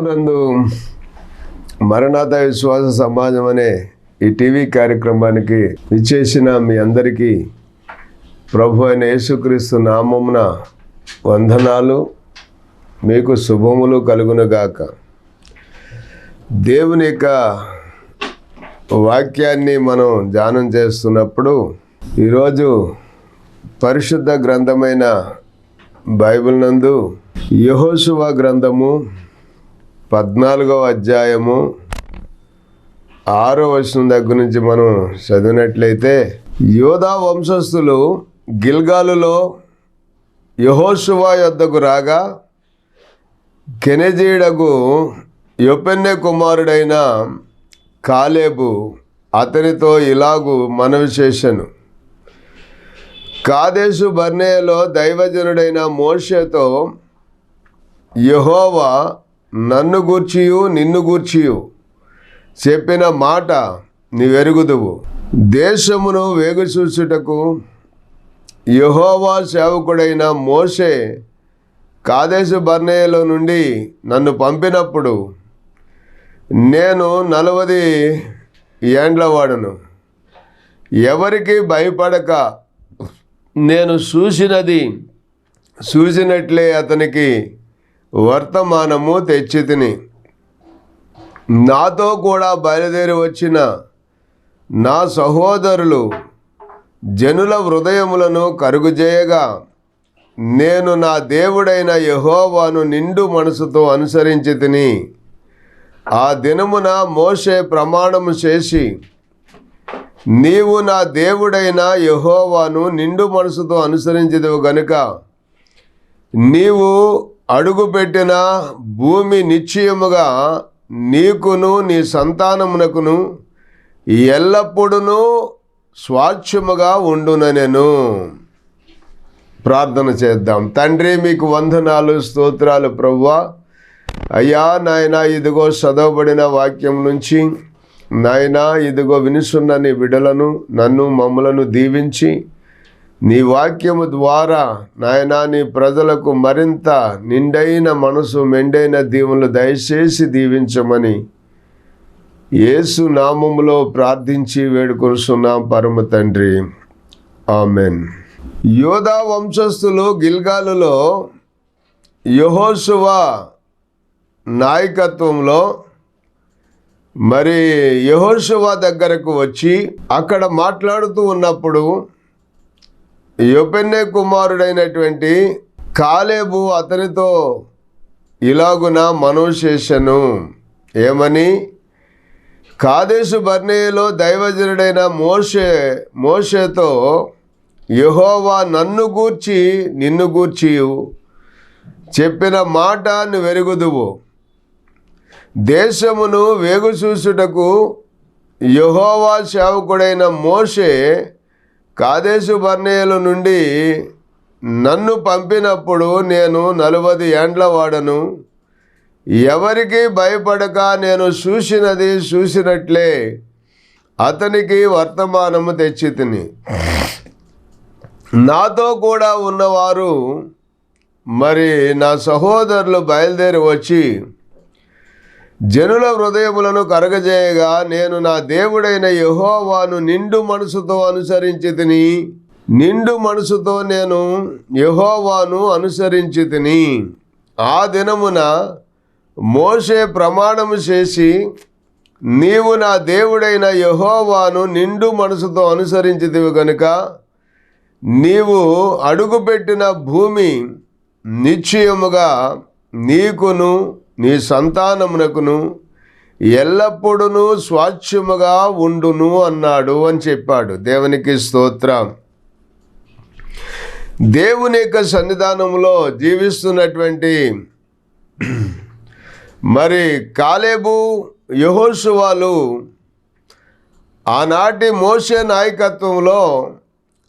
ప్రభునందు మరణాత విశ్వాస సమాజం అనే ఈ టీవీ కార్యక్రమానికి విచ్చేసిన మీ అందరికీ ప్రభు అయిన యేసుక్రీస్తు నామమున వందనాలు, మీకు శుభములు కలుగునుగాక. దేవుని యొక్క వాక్యాన్ని మనం ధ్యానం చేస్తున్నప్పుడు ఈరోజు పరిశుద్ధ గ్రంథమైన బైబిల్ నందు యెహోషువ గ్రంథము 14వ అధ్యాయము 6వ వచనం దగ్గర నుంచి మనం చదివినట్లయితే, యోధా వంశస్థులు గిల్గాలులో యెహోషువ యొద్దకు రాగా కెనెజీయుడగు యొఫెన్నె కుమారుడైన కాలేబు అతనితో ఇలాగు మనవి చేసెను. కాదేశు బర్నేయలో దైవజనుడైన మోషేతో యెహోవా నన్ను గూర్చియు నిన్ను గూర్చియు చెప్పిన మాట నీవెరుగుదువు. దేశమును వేగుచూచుటకు యెహోవా సేవకుడైన మోషే కాదేశు బర్నేయలో నుండి నన్ను పంపినప్పుడు నేను 40 ఏండ్ల వాడను. ఎవరికి భయపడక నేను చూసినట్లే అతనికి వర్తమానము తెచ్చితిని. నాతో కూడా బయలుదేరి వచ్చిన నా సహోదరులు జనుల హృదయములను కరుగుచేయగా నేను నా దేవుడైన యెహోవాను నిండు మనసుతో అనుసరించి తిని. ఆ దినమున మోషే ప్రమాణము చేసి, నీవు నా దేవుడైన యెహోవాను నిండు మనసుతో అనుసరించదువు గనుక నీవు అడుగుపెట్టిన భూమి నిశ్చయముగా నీకును నీ సంతానమునకును ఎల్లప్పుడూ స్వాస్థ్యముగా ఉండుననెను. ప్రార్థన చేద్దాం. తండ్రి, మీకు వందనాలు, స్తోత్రాలు ప్రభువా. అయ్యా నాయన, ఇదిగో చదవబడిన వాక్యం నుంచి నాయనా, ఇదిగో వినుసున్న నీ బిడ్డలను, నన్ను మమ్మలను దీవించి నీ వాక్యము ద్వారా నాయనా నీ ప్రజలకు మరింత నిండైన మనసు, మెండైన దీవులు దయచేసి దీవించమని యేసు నామములో ప్రార్థించి వేడుకొనుచున్నాం పరమ తండ్రి, ఆమెన్. యోధా వంశస్థులు గిల్గాలులో యెహోషువ నాయకత్వంలో మరి యెహోషువ దగ్గరకు వచ్చి అక్కడ మాట్లాడుతూ ఉన్నప్పుడు యొఫెన్నె కుమారుడైనటువంటి కాలేబు అతనితో ఇలాగున మనవి చేసెను. ఏమని? కాదేశు బర్నేయలో దైవజనుడైన మోషేతో యెహోవా నన్ను గూర్చి నిన్ను గూర్చి చెప్పిన మాట నువ్వెరుగుదువు. దేశమును వేగుచూచుటకు యెహోవా సేవకుడైన మోషే కాదేశు బర్నేయల నుండి నన్ను పంపినప్పుడు నేను 40 ఏండ్ల వాడను. ఎవరికి భయపడక నేను చూసినట్లే అతనికి వర్తమానము తెచ్చితిని. నాతో కూడా ఉన్నవారు మరి నా సహోదరులు బయలుదేరి వచ్చి జనుల హృదయములను కరగజేయగా నేను నా దేవుడైన యెహోవాను నిండు మనసుతో అనుసరించి తిని. నిండు మనసుతో నేను యెహోవాను అనుసరించి తిని. ఆ దినమున మోషే ప్రమాణము చేసి, నీవు నా దేవుడైన యెహోవాను నిండు మనసుతో అనుసరించితివి గనుక నీవు అడుగుపెట్టిన భూమి నిశ్చయముగా నీకును నీ సంతానమునకును ఎల్లప్పుడూ స్వాస్థ్యముగా ఉండును అన్నాడు అని చెప్పాడు. దేవునికి స్తోత్రం. దేవుని యొక్క సన్నిధానంలో జీవిస్తున్నటువంటి మరి కాలేబు, యెహోషువలు ఆనాటి మోషే నాయకత్వంలో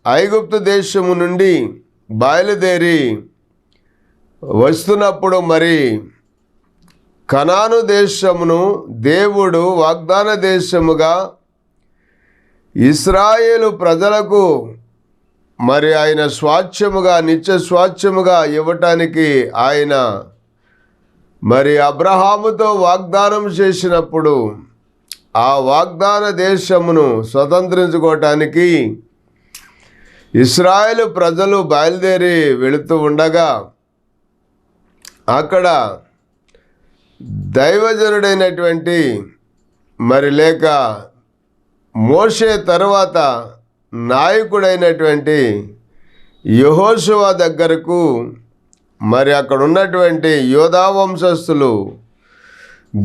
ఐగుప్తు దేశము నుండి బయలుదేరి వస్తున్నప్పుడు మరి కనాను దేశమును దేవుడు వాగ్దాన దేశముగా ఇశ్రాయేలు ప్రజలకు మరి ఆయన స్వాస్థ్యముగా నిత్య స్వాస్థ్యముగా ఇవ్వటానికి ఆయన మరి అబ్రహాముతో వాగ్దానం చేసినప్పుడు ఆ వాగ్దాన దేశమును స్వతంత్రించుకోవటానికి ఇశ్రాయేలు ప్రజలు బయలుదేరి వెళుతూ ఉండగా అక్కడ దైవజనుడైనటువంటి మరి లేక మోషే తరువాత నాయకుడైనటువంటి యెహోషువ దగ్గరకు మరి అక్కడ ఉన్నటువంటి యోధా వంశస్థులు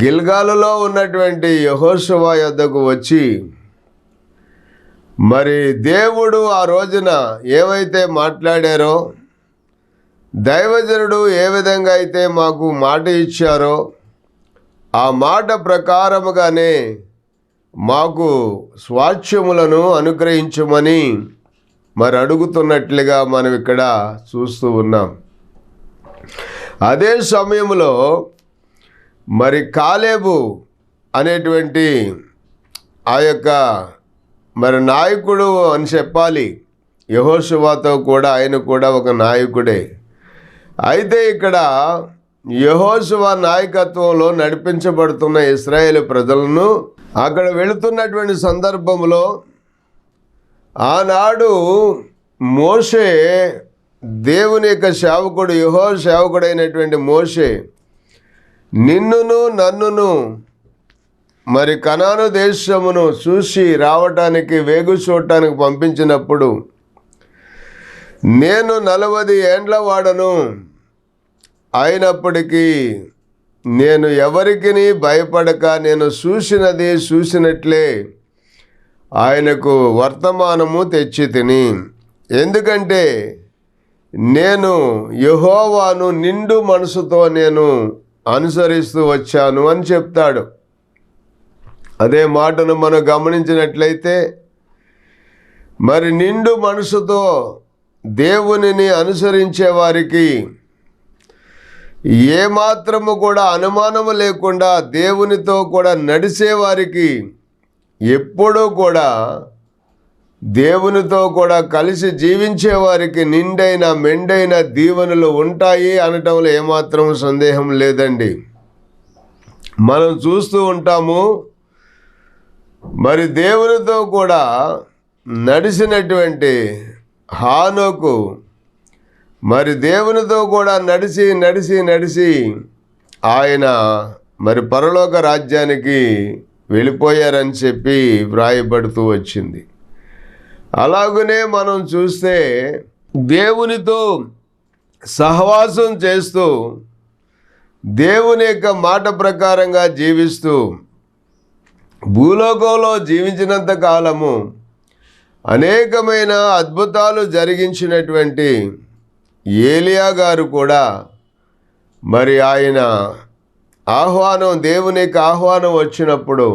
గిల్గాలులో ఉన్నటువంటి యెహోషువ యొద్దకు వచ్చి మరి దేవుడు ఆ రోజున ఏవైతే మాట్లాడారో, దైవజనుడు ఏ విధంగా అయితే మాకు మాట ఇచ్చారో ఆ మాట ప్రకారముగానే మాకు స్వాస్థ్యములను అనుగ్రహించమని మరి అడుగుతున్నట్లుగా మనం ఇక్కడ చూస్తూ ఉన్నాం. అదే సమయంలో మరి కాలేబు అనేటువంటి ఆ యొక్క మరి నాయకుడు అని చెప్పాలి. యెహోషువతో కూడా ఆయన కూడా ఒక నాయకుడే. అయితే ఇక్కడ యెహోషువ నాయకత్వంలో నడిపించబడుతున్న ఇశ్రాయేలు ప్రజలను అక్కడ వెళుతున్నటువంటి సందర్భంలో ఆనాడు మోషే దేవుని యొక్క సేవకుడు యెహోవా సేవకుడైనటువంటి మోషే నిన్నును నన్నును మరి కనాను దేశమును చూసి రావటానికి వేగు చూడటానికి పంపించినప్పుడు నేను 40 ఏండ్ల వాడను అయినప్పటికీ నేను ఎవరికి భయపడక నేను చూసినది చూసినట్లే ఆయనకు వర్తమానము తెచ్చి తిని, ఎందుకంటే నేను యెహోవాను నిండు మనసుతో నేను అనుసరిస్తూ వచ్చాను అని చెప్తాడు. అదే మాటను మనం గమనించినట్లయితే మరి నిండు మనసుతో దేవునిని అనుసరించే వారికి ఏమాత్రము కూడా అనుమానము లేకుండా దేవునితో కూడా నడిచేవారికి ఎప్పుడూ కూడా దేవునితో కూడా కలిసి జీవించే వారికి నిండైన మెండైన దీవెనలు ఉంటాయి అనటంలో ఏమాత్రం సందేహం లేదండి. మనం చూస్తూ ఉంటాము మరి దేవునితో కూడా నడిచినటువంటి హానోకు మరి దేవునితో కూడా నడిచి ఆయన మరి పరలోక రాజ్యానికి వెళ్ళిపోయారని చెప్పి వ్రాయబడుతూ వచ్చింది. అలాగనే మనం చూస్తే దేవునితో సహవాసం చేస్తూ దేవుని యొక్క మాట ప్రకారంగా జీవిస్తూ భూలోకంలో జీవించినంత కాలము అనేకమైన అద్భుతాలు జరిగించినటువంటి ఏలియా గారు కూడా మరి ఆయన దేవుని యొక్క ఆహ్వానం వచ్చినప్పుడు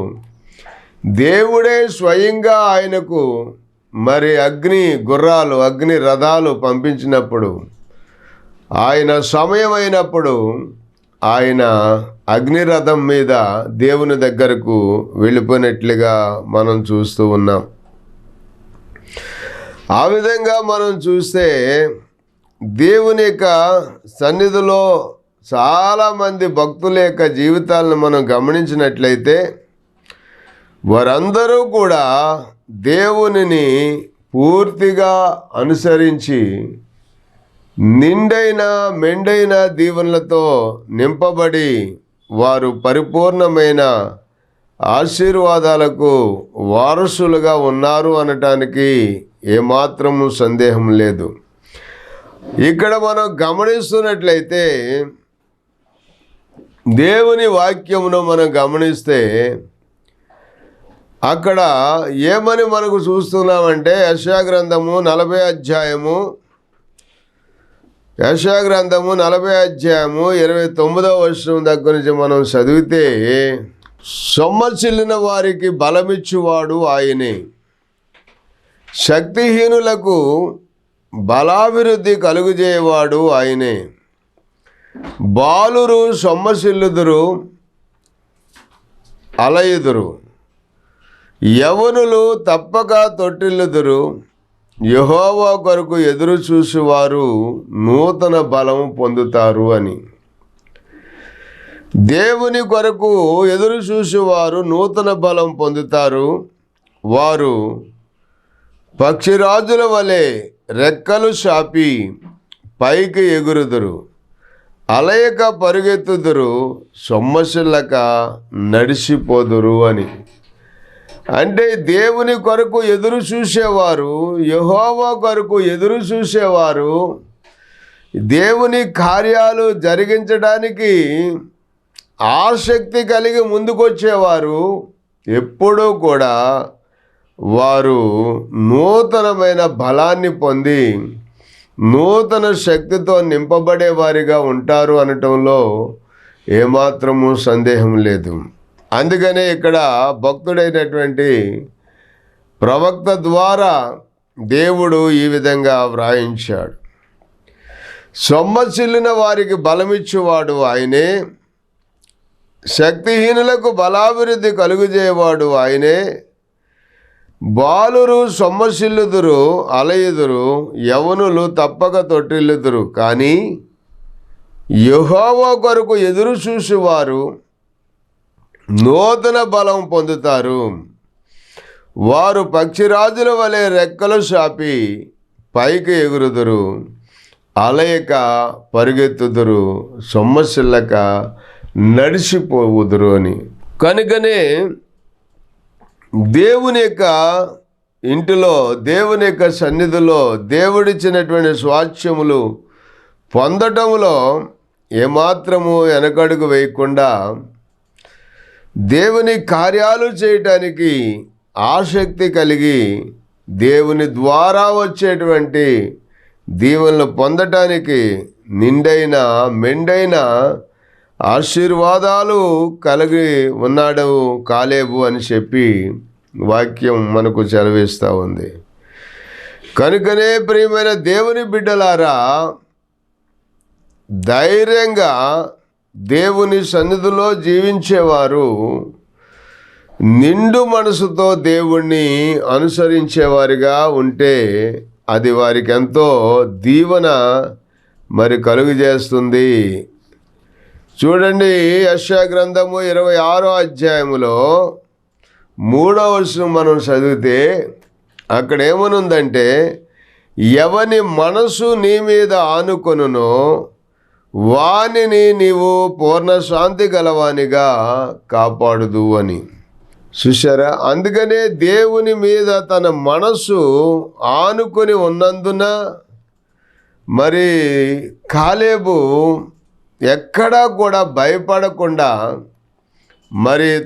దేవుడే స్వయంగా ఆయనకు మరి అగ్ని గుర్రాలు అగ్ని రథాలు పంపించినప్పుడు ఆయన సమయం అయినప్పుడు ఆయన అగ్నిరథం మీద దేవుని దగ్గరకు వెళ్ళిపోయినట్లుగా మనం చూస్తూ ఉన్నాం. ఆ విధంగా మనం చూస్తే దేవుని యొక్క సన్నిధిలో చాలామంది భక్తుల యొక్క జీవితాలను మనం గమనించినట్లయితే వారందరూ కూడా దేవునిని పూర్తిగా అనుసరించి నిండైన మెండైన దీవెనలతో నింపబడి వారు పరిపూర్ణమైన ఆశీర్వాదాలకు వారసులుగా ఉన్నారు అనటానికి ఏమాత్రము సందేహం లేదు. ఇక్కడ మనం గమనిస్తున్నట్లయితే దేవుని వాక్యమును మనం గమనిస్తే అక్కడ ఏమని మనకు చూస్తున్నామంటే యెషయా గ్రంథము 40 అధ్యాయము 29వ వచనం దగ్గర నుంచి మనం చదివితే సొమ్మసిల్లిన వారికి బలమిచ్చువాడు ఆయనే, శక్తిహీనులకు బలాభివృద్ధి కలుగుజేయవాడు ఆయనే. బాలురు సొమ్మసిల్లుదురు అలయుదురు, యవనులు తప్పక తొట్టిల్లుదురు. యెహోవా కొరకు ఎదురు చూసేవారు నూతన బలము పొందుతారు అని. దేవుని కొరకు ఎదురు చూసేవారు నూతన బలం పొందుతారు. వారు పక్షిరాజుల వలె రెక్కలు చాపి పైకి ఎగురుదురు, అలయక పరుగెత్తుదురు, సొమ్మసిల్లక నడిచిపోదురు అని. అంటే దేవుని కొరకు ఎదురు చూసేవారు, యెహోవా కొరకు ఎదురు చూసేవారు, దేవుని కార్యాలు జరిగించడానికి ఆసక్తి కలిగి ముందుకొచ్చేవారు ఎప్పుడూ కూడా వారు నూతనమైన బలాన్ని పొంది నూతన శక్తితో నింపబడే వారిగా ఉంటారు అనటంలో ఏమాత్రము సందేహం లేదు. అందుకనే ఇక్కడ భక్తుడైనటువంటి ప్రవక్త ద్వారా దేవుడు ఈ విధంగా వ్రాయించాడు. సొమ్మసిల్లిన వారికి బలమిచ్చేవాడు ఆయనే, శక్తిహీనులకు బలాభివృద్ధి కలుగజేయవాడు ఆయనే. బాలురు సొమ్మసిల్లుదురు, అలయుదురు, యవనులు తప్పక తొట్టిల్లుదురు. కానీ యెహోవా కొరకు ఎదురు చూసేవారు నూతన బలం పొందుతారు. వారు పక్షిరాజుల వలె రెక్కలు చాపి పైకి ఎగురుదురు, అలయక పరుగెత్తుదురు, సొమ్మసిల్లక నడిచిపోవుదురు అని. కనుకనే దేవుని యొక్క ఇంటిలో, దేవుని యొక్క సన్నిధిలో దేవుడిచ్చినటువంటి స్వాస్థ్యములు పొందటంలో ఏమాత్రము వెనకడుగు వేయకుండా దేవుని కార్యాలు చేయటానికి ఆసక్తి కలిగి దేవుని ద్వారా వచ్చేటువంటి దీవెనలు పొందటానికి నిండైన మెండైన ఆశీర్వాదాలు కలిగి ఉన్నాడు కాలేబు అని చెప్పి వాక్యం మనకు సెలవిస్తూ ఉంది. కనుకనే ప్రియమైన దేవుని బిడ్డలారా, ధైర్యంగా దేవుని సన్నిధిలో జీవించేవారు నిండు మనసుతో దేవుణ్ణి అనుసరించేవారిగా ఉంటే అది వారికి ఎంతో దీవెన కలుగజేస్తుంది. చూడండి, యెషయా గ్రంథము 26వ అధ్యాయములో 3వ వచనం మనం చదివితే అక్కడ ఏమనుందంటే, ఎవని మనసు నీ మీద ఆనుకొనునో వానిని నీవు పూర్ణ శాంతి గలవానిగా కాపాడుదు అని. చూశారా? అందుకనే దేవుని మీద తన మనసు ఆనుకొని ఉన్నందున కాలేబు ఎక్కడా కూడా భయపడకుండా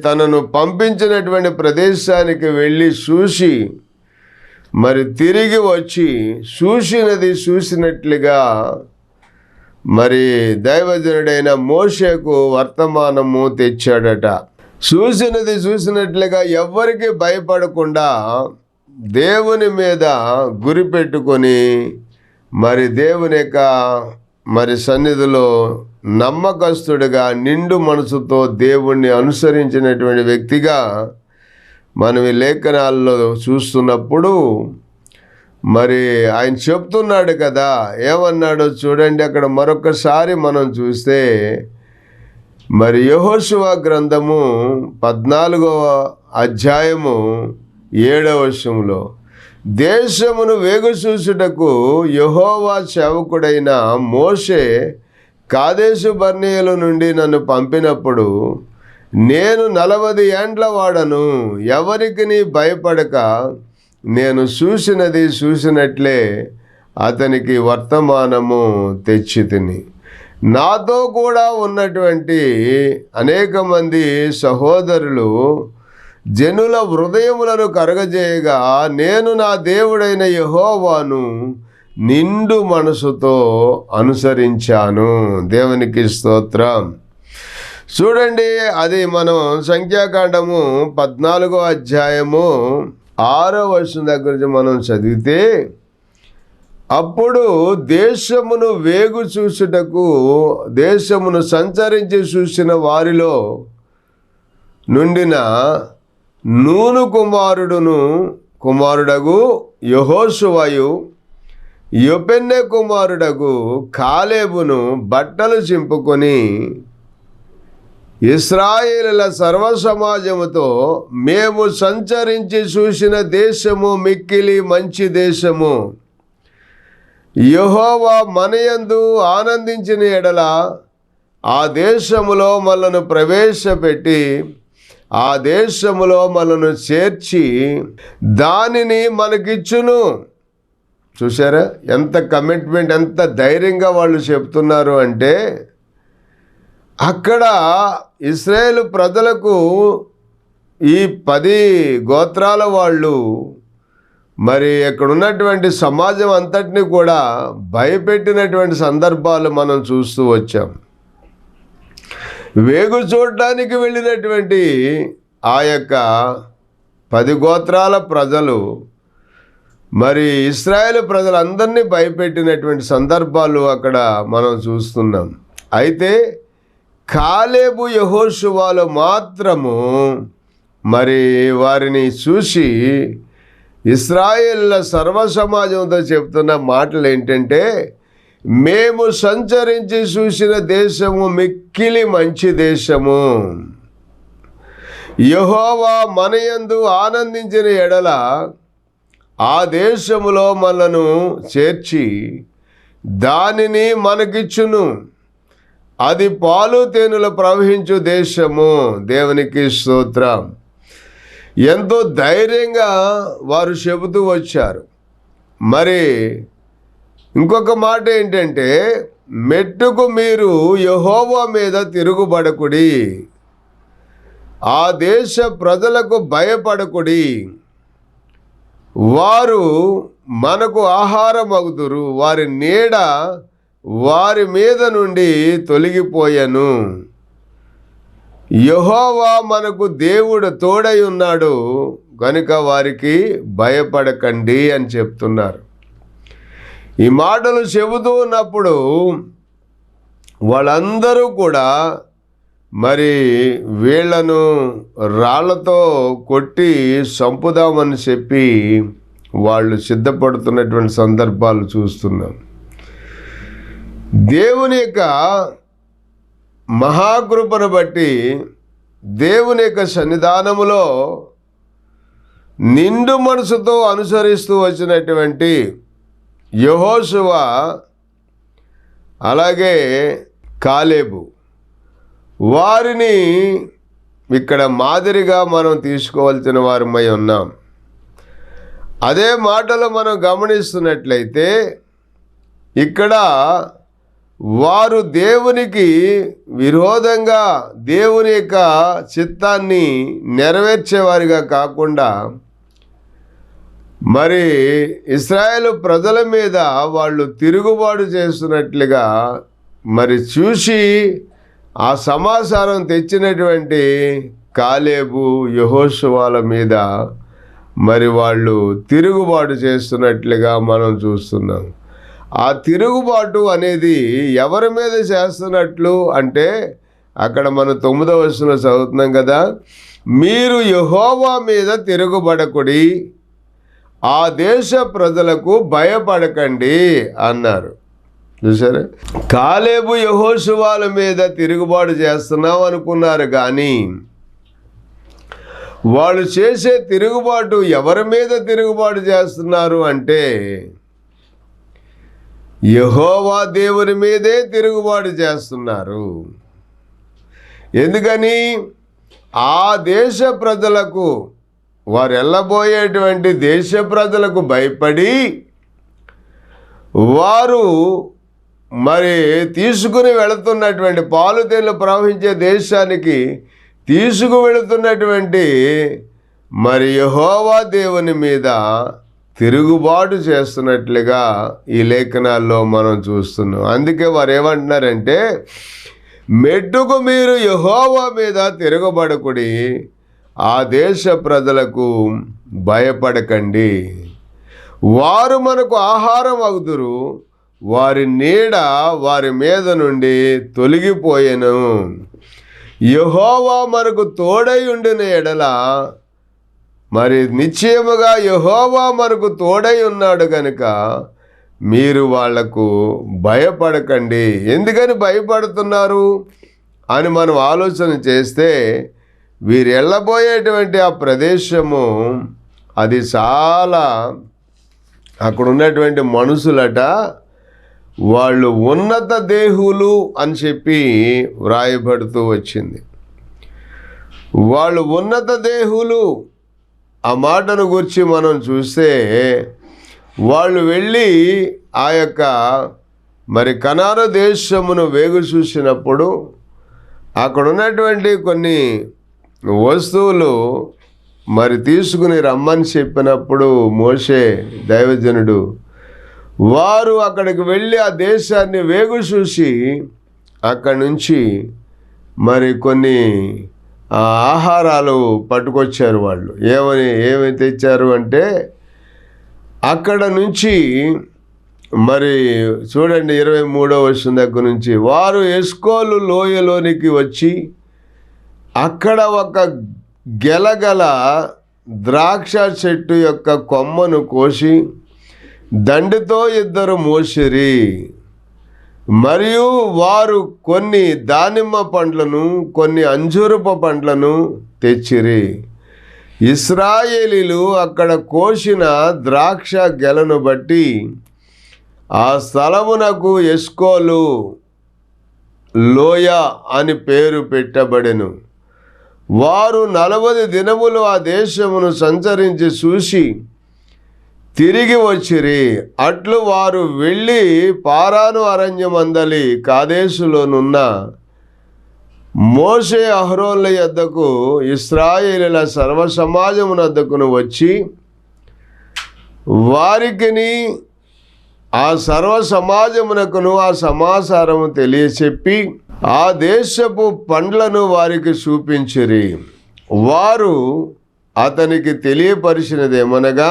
తనను పంపించినటువంటి ప్రదేశానికి వెళ్ళి చూసి తిరిగి వచ్చి చూసినది చూసినట్లుగా దైవజనుడైన మోషేకు వర్తమానము తెచ్చాడట. చూసినది చూసినట్లుగా ఎవ్వరికి భయపడకుండా దేవుని మీద గురి పెట్టుకొని దేవుని యొక్క సన్నిధిలో నమ్మకస్తుడిగా నిండు మనసుతో దేవుణ్ణి అనుసరించినటువంటి వ్యక్తిగా మనం ఈ లేఖనాల్లో చూస్తున్నప్పుడు ఆయన చెప్తున్నాడు కదా, ఏమన్నాడో చూడండి. అక్కడ మరొకసారి మనం చూస్తే యెహోషువ గ్రంథము 14వ అధ్యాయము 7వ వచనంలో, దేశమును వేగుచూచుటకు యెహోవా సేవకుడైన మోషే కాదేశు బర్నేయల నుండి నన్ను పంపినప్పుడు నేను 40 ఏండ్ల వాడను, ఎవరికి భయపడక నేను చూసినది చూసినట్లే అతనికి వర్తమానము తెచ్చి తిని. నాతో కూడా ఉన్నటువంటి అనేక మంది సహోదరులు జనుల హృదయములను కరగజేయగా నేను నా దేవుడైన యెహోవాను నిండు మనసుతో అనుసరించాను. దేవునికి స్తోత్రం. చూడండి, అది మనం సంఖ్యాకాండము 14వ అధ్యాయము 6వ వచనం దగ్గర నుంచి మనం చదివితే, అప్పుడు దేశమును వేగు చూచుటకు దేశమును సంచరించి చూసిన వారిలో నుండిన నూను కుమారుడగు యెహోషువయు యొపెన్నె కుమారుడగు కాలేబును బట్టలు చింపుకొని ఇశ్రాయేలుల సర్వ సమాజముతో మేము సంచరించి చూసిన దేశము మిక్కిలి మంచి దేశము. యెహోవా మనయందు ఆనందించిన ఎడల ఆ దేశములో మనను ప్రవేశపెట్టి ఆ దేశములో మనను చేర్చి దానిని మనకిచ్చును. చూసారా ఎంత కమిట్మెంట్, ఎంత ధైర్యంగా వాళ్ళు చెప్తున్నారు అంటే, అక్కడ ఇశ్రాయేలు ప్రజలకు ఈ 10 గోత్రాల వాళ్ళు మరి ఇక్కడ ఉన్నటువంటి సమాజం అంతటిని కూడా భయపెట్టినటువంటి సందర్భాలు మనం చూస్తూ వచ్చాం. వేగు చూడడానికి వెళ్ళినటువంటి ఆ యొక్క 10 గోత్రాల ప్రజలు మరి ఇశ్రాయేలు ప్రజలందరినీ భయపెట్టినటువంటి సందర్భాలు అక్కడ మనం చూస్తున్నాం. అయితే కాలేబు యెహోషువలు మాత్రము మరి వారిని చూసి ఇశ్రాయేలుల సర్వ సమాజంతో చెప్తున్న మాటలు ఏంటంటే, మేము సంచరించి చూసిన దేశము మిక్కిలి మంచి దేశము. యెహోవా మనయందు ఆనందించిన ఎడల ఆ దేశములో మనను చేర్చి దానిని మనకిచ్చును. అది పాలు తేనెలు ప్రవహించు దేశము. దేవునికి స్తోత్రం. ఎంతో ధైర్యంగా వారు చెబుతూ వచ్చారు. మరి ఇంకొక మాట ఏంటంటే, మెట్టుకు మీరు యెహోవా మీద తిరుగుబడకుడి, ఆ దేశ ప్రజలకు భయపడకుడి, వారు మనకు ఆహారమగుదురు, వారి నీడ వారి మీద నుండి తొలగిపోయెను. యెహోవా మనకు దేవుడు తోడై ఉన్నాడు కనుక వారికి భయపడకండి అని చెప్తున్నారు. ఈ మాటలు చెబుతూ ఉన్నప్పుడు వాళ్ళందరూ కూడా మరి వీళ్లను రాళ్లతో కొట్టి చంపుదామని చెప్పి వాళ్ళు సిద్ధపడుతున్నటువంటి సందర్భాలు చూస్తున్నాం. దేవుని యొక్క మహాకృపను బట్టి దేవుని యొక్క సన్నిధానములో నిండు మనసుతో అనుసరిస్తూ వచ్చినటువంటి యెహోషువ అలాగే కాలేబు, వారిని ఇక్కడ మాదిరిగా మనం తీసుకోవాల్సిన వారమై ఉన్నాం. అదే మాటలు మనం గమనిస్తున్నట్లయితే ఇక్కడ వారు దేవునికి విరోధంగా దేవుని యొక్క చిత్తాన్ని నెరవేర్చేవారిగా కాకుండా మరి ఇశ్రాయేలు ప్రజల మీద వాళ్ళు తిరుగుబాటు చేస్తున్నట్లుగా మరి చూసి ఆ సమాచారం తెచ్చినటువంటి కాలేబు యెహోషువల మీద మరి వాళ్ళు తిరుగుబాటు చేస్తున్నట్లుగా మనం చూస్తున్నాం. ఆ తిరుగుబాటు అనేది ఎవరి మీద చేస్తున్నట్లు అంటే, అక్కడ మనం 9వ వచనంలో చదువుతున్నాం కదా, మీరు యెహోవా మీద తిరుగుబడకుడి, ఆ దేశ ప్రజలకు భయపడకండి అన్నారు. చూసారా, కాలేబు యెహోషువల మీద తిరుగుబాటు చేస్తున్నాం అనుకున్నారు, కానీ వాళ్ళు చేసే తిరుగుబాటు ఎవరి మీద తిరుగుబాటు చేస్తున్నారు అంటే యెహోవా దేవుని మీదే తిరుగుబాటు చేస్తున్నారు. ఎందుకని? ఆ దేశ ప్రజలకు, వారు వెళ్ళబోయేటువంటి దేశ ప్రజలకు భయపడి వారు మరి తీసుకుని వెళుతున్నటువంటి పాలు తేనెలు ప్రవహించే దేశానికి తీసుకువెళుతున్నటువంటి మరి యెహోవా దేవుని మీద తిరుగుబాటు చేస్తున్నట్లుగా ఈ లేఖనాల్లో మనం చూస్తున్నాం. అందుకే వారు ఏమంటున్నారంటే, మెట్టుకు మీరు యెహోవా మీద తిరగబడకుడి, ఆ దేశ ప్రజలకు భయపడకండి, వారు మనకు ఆహారం అగుదురు, వారి నీడ వారి మీద నుండి తొలగిపోయెను. యెహోవా మనకు తోడై ఉండిన ఎడల, మరి నిశ్చయముగా యెహోవా మనకు తోడై ఉన్నాడు కనుక మీరు వాళ్లకు భయపడకండి. ఎందుకని భయపడుతున్నారు? అని మనం ఆలోచన చేస్తే వీరు వెళ్ళబోయేటువంటి ఆ ప్రదేశము అది చాలా, అక్కడ ఉన్నటువంటి మనుషులట వాళ్ళు ఉన్నత దేహులు అని చెప్పి వ్రాయబడుతూ వచ్చింది. వాళ్ళు ఉన్నత దేహులు ఆ మాటను గురించి మనం చూస్తే వాళ్ళు వెళ్ళి ఆ యొక్క మరి కనాను దేశమును వేగు చూసినప్పుడు అక్కడ ఉన్నటువంటి కొన్ని వస్తువులు మరి తీసుకుని రమ్మని చెప్పినప్పుడు మోషే దైవజనుడు వారు అక్కడికి వెళ్ళి ఆ దేశాన్ని వేగు చూసి అక్కడి నుంచి మరి కొన్ని ఆహారాలు పట్టుకొచ్చారు. వాళ్ళు ఏమి తెచ్చారు అంటే అక్కడ నుంచి మరి చూడండి 23వ వచనం దగ్గర నుంచి, వారు ఎస్కోలు లోయలోనికి వచ్చి అక్కడ ఒక గెలగల ద్రాక్ష చెట్టు యొక్క కొమ్మను కోసి దండితో 2 మోసిరి. మరియు వారు కొన్ని దానిమ్మ పండ్లను కొన్ని అంజూరపు పండ్లను తెచ్చిరి. ఇశ్రాయేలీలు అక్కడ కోసిన ద్రాక్ష గెలను బట్టి ఆ స్థలమునకు ఎస్కోలు లోయ అని పేరు పెట్టబడెను. వారు 40 దినములు ఆ దేశమును సంచరించి చూసి తిరిగి వచ్చిరి. అట్లు వారు వెళ్ళి పారాను అరణ్యమందలి కాదేశులోనున్న మోషే అహరోన్ల యొద్దకు ఇశ్రాయేలీల సర్వసమాజమునొద్దకును వచ్చి వారికిని ఆ సర్వ సమాజమునకును ఆ సమాచారము తెలియచెప్పి ఆ దేశపు పండ్లను వారికి చూపించిరి. వారు అతనికి తెలియపరిచినదేమనగా,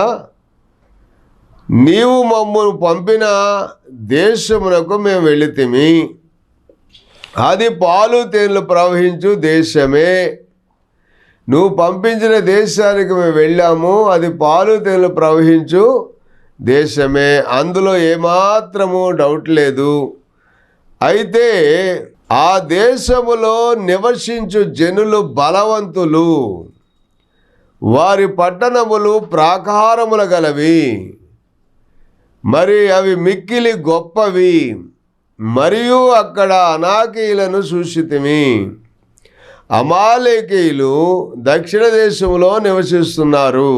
నీవు మమ్మను పంపిన దేశమునకు మేము వెళితిమి, అది పాలు తేనెలు ప్రవహించు దేశమే. నువ్వు పంపించిన దేశానికి మేము వెళ్ళాము, అది పాలు తేనెలు ప్రవహించు దేశమే, అందులో ఏమాత్రము డౌట్ లేదు. అయితే ఆ దేశములో నివసించు జనులు బలవంతులు, వారి పట్టణములు ప్రాకారముల గలవి, మరి అవి మిక్కిలి గొప్పవి. మరియు అక్కడ అనాకీయులను చూసితిమి. అమాలేకీయులు దక్షిణ దేశంలో నివసిస్తున్నారు.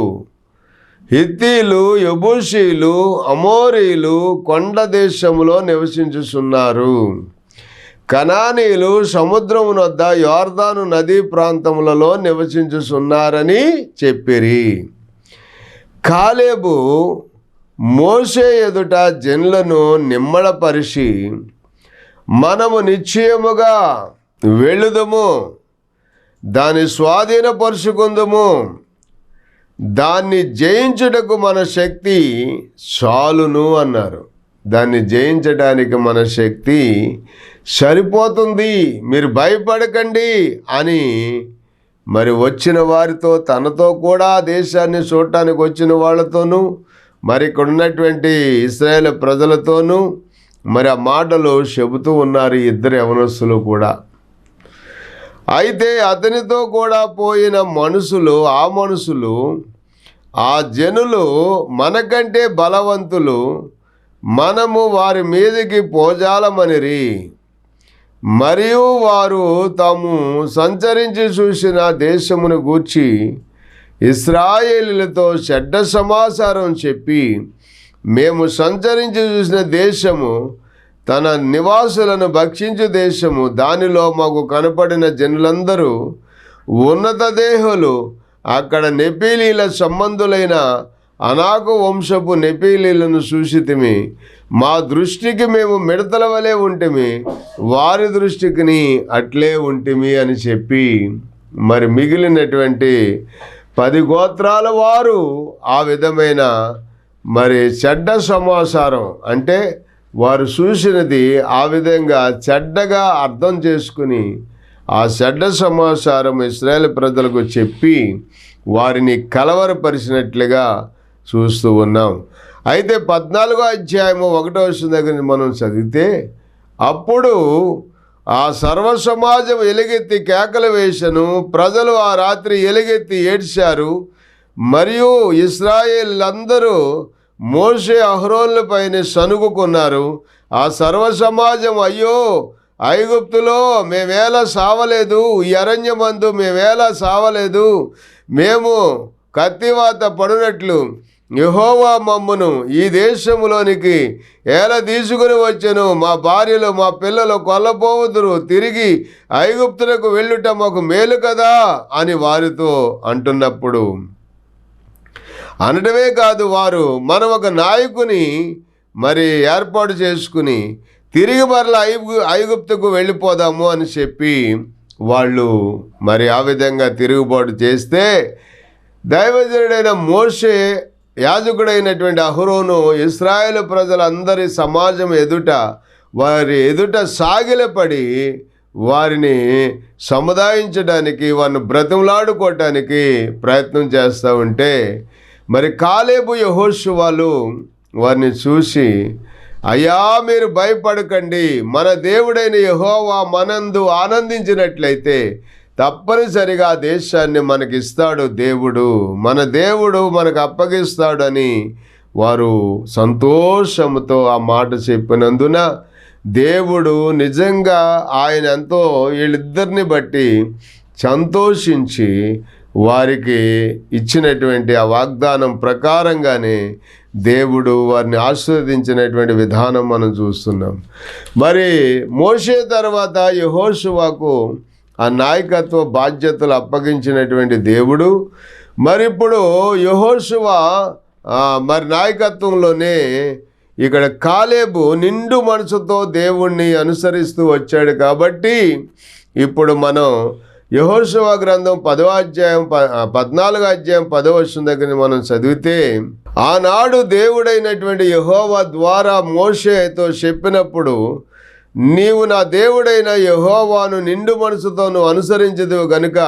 హిత్తీలు, యెబూసీలు, అమోరీలు కొండ దేశంలో నివసించుచున్నారు. కనానీయులు సముద్రమునొద్ద యోర్దాను నదీ ప్రాంతములలో నివసించుచున్నారని చెప్పిరి. కాలేబు మోషే ఎదుట జనులను నిమ్మళపరిచి, మనము నిశ్చయముగా వెళ్ళుదము, దాన్ని స్వాధీనపరుచుకుందుము, దాన్ని జయించుటకు మన శక్తి చాలును అన్నారు. దాన్ని జయించడానికి మన శక్తి సరిపోతుంది, మీరు భయపడకండి అని మరి వచ్చిన వారితో, తనతో కూడా దేశాన్ని చూడటానికి వచ్చిన వాళ్ళతోనూ, మరి ఇక్కడ ఉన్నటువంటి ఇశ్రాయేలు ప్రజలతోనూ మరి ఆ మాటలు చెబుతూ ఉన్నారు ఈ 2 యవనస్తులు కూడా. అయితే అతనితో కూడా పోయిన మనుషులు, ఆ మనుషులు, ఆ జనులు మనకంటే బలవంతులు, మనము వారి మీదకి పోజాలమనిరి. మరియు వారు తాము సంచరించి చూసిన దేశమును గూర్చి ఇశ్రాయేలీలతో చెడ్డ సమాచారం చెప్పి, మేము సంచరించి చూసిన దేశము తన నివాసులను భక్షించు దేశము, దానిలో మాకు కనపడిన జనులందరూ ఉన్నత దేహులు, అక్కడ నెపీలీల సంబంధులైన అనాకు వంశపు నెపీలీలను చూసితిమి. మా దృష్టికి మేము మిడతల వలె ఉంటిమి, వారి దృష్టికి అట్లే ఉంటిమి అని చెప్పి మరి మిగిలినటువంటి 10 గోత్రాల వారు ఆ విధమైన మరి చెడ్డ సమాచారం, అంటే వారు చూసినది ఆ విధంగా చెడ్డగా అర్థం చేసుకుని ఆ చెడ్డ సమాచారం ఇశ్రాయేలు ప్రజలకు చెప్పి వారిని కలవరపరిచినట్లుగా చూస్తూ ఉన్నాం. అయితే 14వ అధ్యాయము 1వ వచనం దగ్గర మనం చదివితే, అప్పుడు ఆ సర్వ సమాజం ఎలుగెత్తి కేకలు వేసెను. ప్రజలు ఆ రాత్రి ఎలుగెత్తి ఏడ్చారు. మరియు ఇశ్రాయేలీయులందరూ మోషే అహరోనులపైన సణుగుకున్నారు. ఆ సర్వ సమాజం, అయ్యో, ఐగుప్తులో మేమేలా సావలేదు, ఈ అరణ్యమందు మేమేలా సావలేదు, మేము కత్తివాత పడినట్లు యెహోవా మమ్మును ఈ దేశములోనికి ఎలా తీసుకుని వచ్చెను, మా భార్యలు మా పిల్లలు కొల్లపోవుదురు, తిరిగి ఐగుప్తులకు వెళ్ళుట మాకు మేలు కదా అని వారితో అంటున్నప్పుడు, అనడమే కాదు, వారు మనం ఒక నాయకుని ఏర్పాటు చేసుకుని తిరిగి మరలా ఐగుప్తుకు వెళ్ళిపోదాము అని చెప్పి వాళ్ళు ఆ విధంగా తిరుగుబాటు చేస్తే, దైవజనుడైన మోషే, యాజకుడైనటువంటి అహరోను ఇశ్రాయేలు ప్రజలందరి సమాజం ఎదుట వారి ఎదుట సాగిలపడి వారిని సముదాయించడానికి, వారిని బ్రతిమలాడుకోవటానికి ప్రయత్నం చేస్తూ ఉంటే, కాలేబు యెహోషువలు వారిని చూసి, అయ్యా, మీరు భయపడకండి, మన దేవుడైన యెహోవా మనందు ఆనందించినట్లయితే తప్పనిసరిగా దేశాన్ని మనకిస్తాడు దేవుడు, మన దేవుడు మనకు అప్పగిస్తాడని వారు సంతోషంతో ఆ మాట చెప్పినందున దేవుడు నిజంగా ఆయన ఎంతో వీళ్ళిద్దరిని బట్టి సంతోషించి వారికి ఇచ్చినటువంటి ఆ వాగ్దానం ప్రకారంగానే దేవుడు వారిని ఆశీర్వదించినటువంటి విధానం మనం చూస్తున్నాం. మోషే తర్వాత యెహోషువకు ఆ నాయకత్వ బాధ్యతలు అప్పగించినటువంటి దేవుడు ఇప్పుడు యెహోషువ నాయకత్వంలోనే ఇక్కడ కాలేబు నిండు మనసుతో దేవుణ్ణి అనుసరిస్తూ వచ్చాడు. కాబట్టి ఇప్పుడు మనం యెహోషువ గ్రంథం 10వ అధ్యాయం 14వ అధ్యాయం 10వ వచనం దగ్గర మనం చదివితే, ఆనాడు దేవుడైనటువంటి యెహోవా ద్వారా మోషేతో చెప్పినప్పుడు, నీవు నా దేవుడైన యెహోవాను నిండు మనసుతో అనుసరించదు గనుక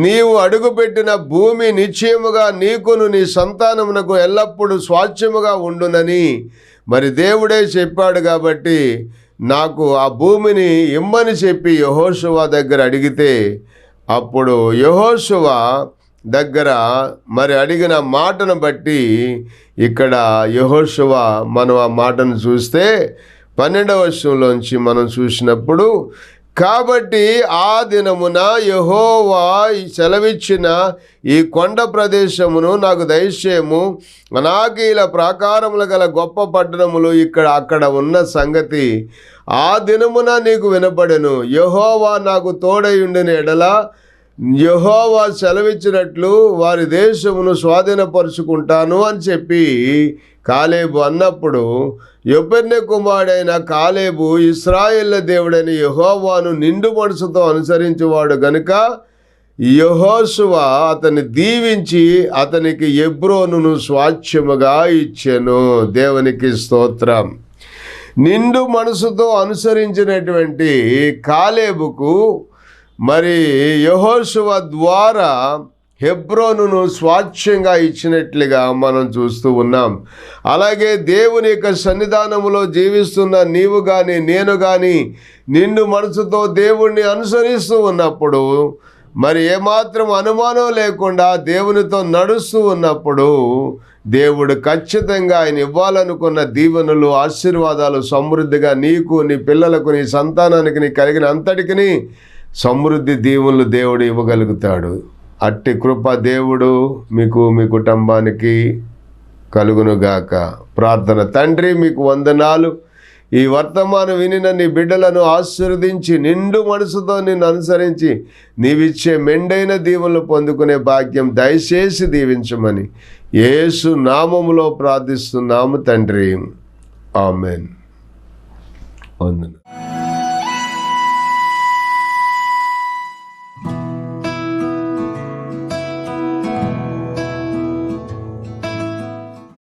నీవు అడుగుపెట్టిన భూమి నిశ్చయముగా నీకును నీ సంతానమునకు ఎల్లప్పుడూ స్వాస్థ్యముగా ఉండునని దేవుడే చెప్పాడు. కాబట్టి నాకు ఆ భూమిని ఇమ్మని చెప్పి యెహోషువ దగ్గర అడిగితే, అప్పుడు యెహోషువ దగ్గర అడిగిన మాటను బట్టి ఇక్కడ యెహోషువ మనం ఆ మాటను చూస్తే 12వ వచనంలోంచి మనం చూసినప్పుడు, కాబట్టి ఆ దినమున యెహోవా సెలవిచ్చిన ఈ కొండ ప్రదేశమును నాకు దయచేయము, అనాకీల ప్రాకారములు గల గొప్ప పట్టణములు అక్కడ ఉన్న సంగతి ఆ దినమున నీకు వినపడెను. యెహోవా నాకు తోడయుండిన ఎడల యెహోవా సెలవిచ్చినట్లు వారి దేశమును స్వాధీనపరుచుకుంటాను అని చెప్పి కాలేబు అన్నప్పుడు, యెఫున్నె కుమారుడైన కాలేబు ఇశ్రాయేలు దేవుడైన యెహోవాను నిండు మనసుతో అనుసరించేవాడు గనుక యెహోషువ అతన్ని దీవించి అతనికి హెబ్రోనును స్వాస్థ్యముగా ఇచ్చెను. దేవునికి స్తోత్రం. నిండు మనసుతో అనుసరించినటువంటి కాలేబుకు యెహోషువ ద్వారా హెబ్రోనును స్వాస్థ్యంగా ఇచ్చినట్లుగా మనం చూస్తూ ఉన్నాం. అలాగే దేవుని యొక్క సన్నిధానములో జీవిస్తున్న నీవు కానీ నేను కానీ నిండు మనసుతో దేవుణ్ణి అనుసరిస్తూ ఉన్నప్పుడు, ఏమాత్రం అనుమానం లేకుండా దేవునితో నడుస్తూ ఉన్నప్పుడు దేవుడు ఖచ్చితంగా ఆయన ఇవ్వాలనుకున్న దీవెనలు, ఆశీర్వాదాలు సమృద్ధిగా నీకు, నీ పిల్లలకు, నీ సంతానానికి, నీ కలిగిన అంతటికి సమృద్ధి దీవెనలు దేవుడు ఇవ్వగలుగుతాడు. అట్టి కృప దేవుడు మీకు, మీ కుటుంబానికి కలుగునుగాక. ప్రార్థన. తండ్రి, మీకు వందనాలు. ఈ వర్తమానం వినిన నీ బిడ్డలను ఆశీర్వదించి నిండు మనసుతో నిన్ను అనుసరించి నీవిచ్చే మెండైన దీవెనలు పొందుకునే భాగ్యం దయచేసి దీవించమని యేసు నామములో ప్రార్థిస్తున్నాము తండ్రి. ఆమెన్. వందనాలు.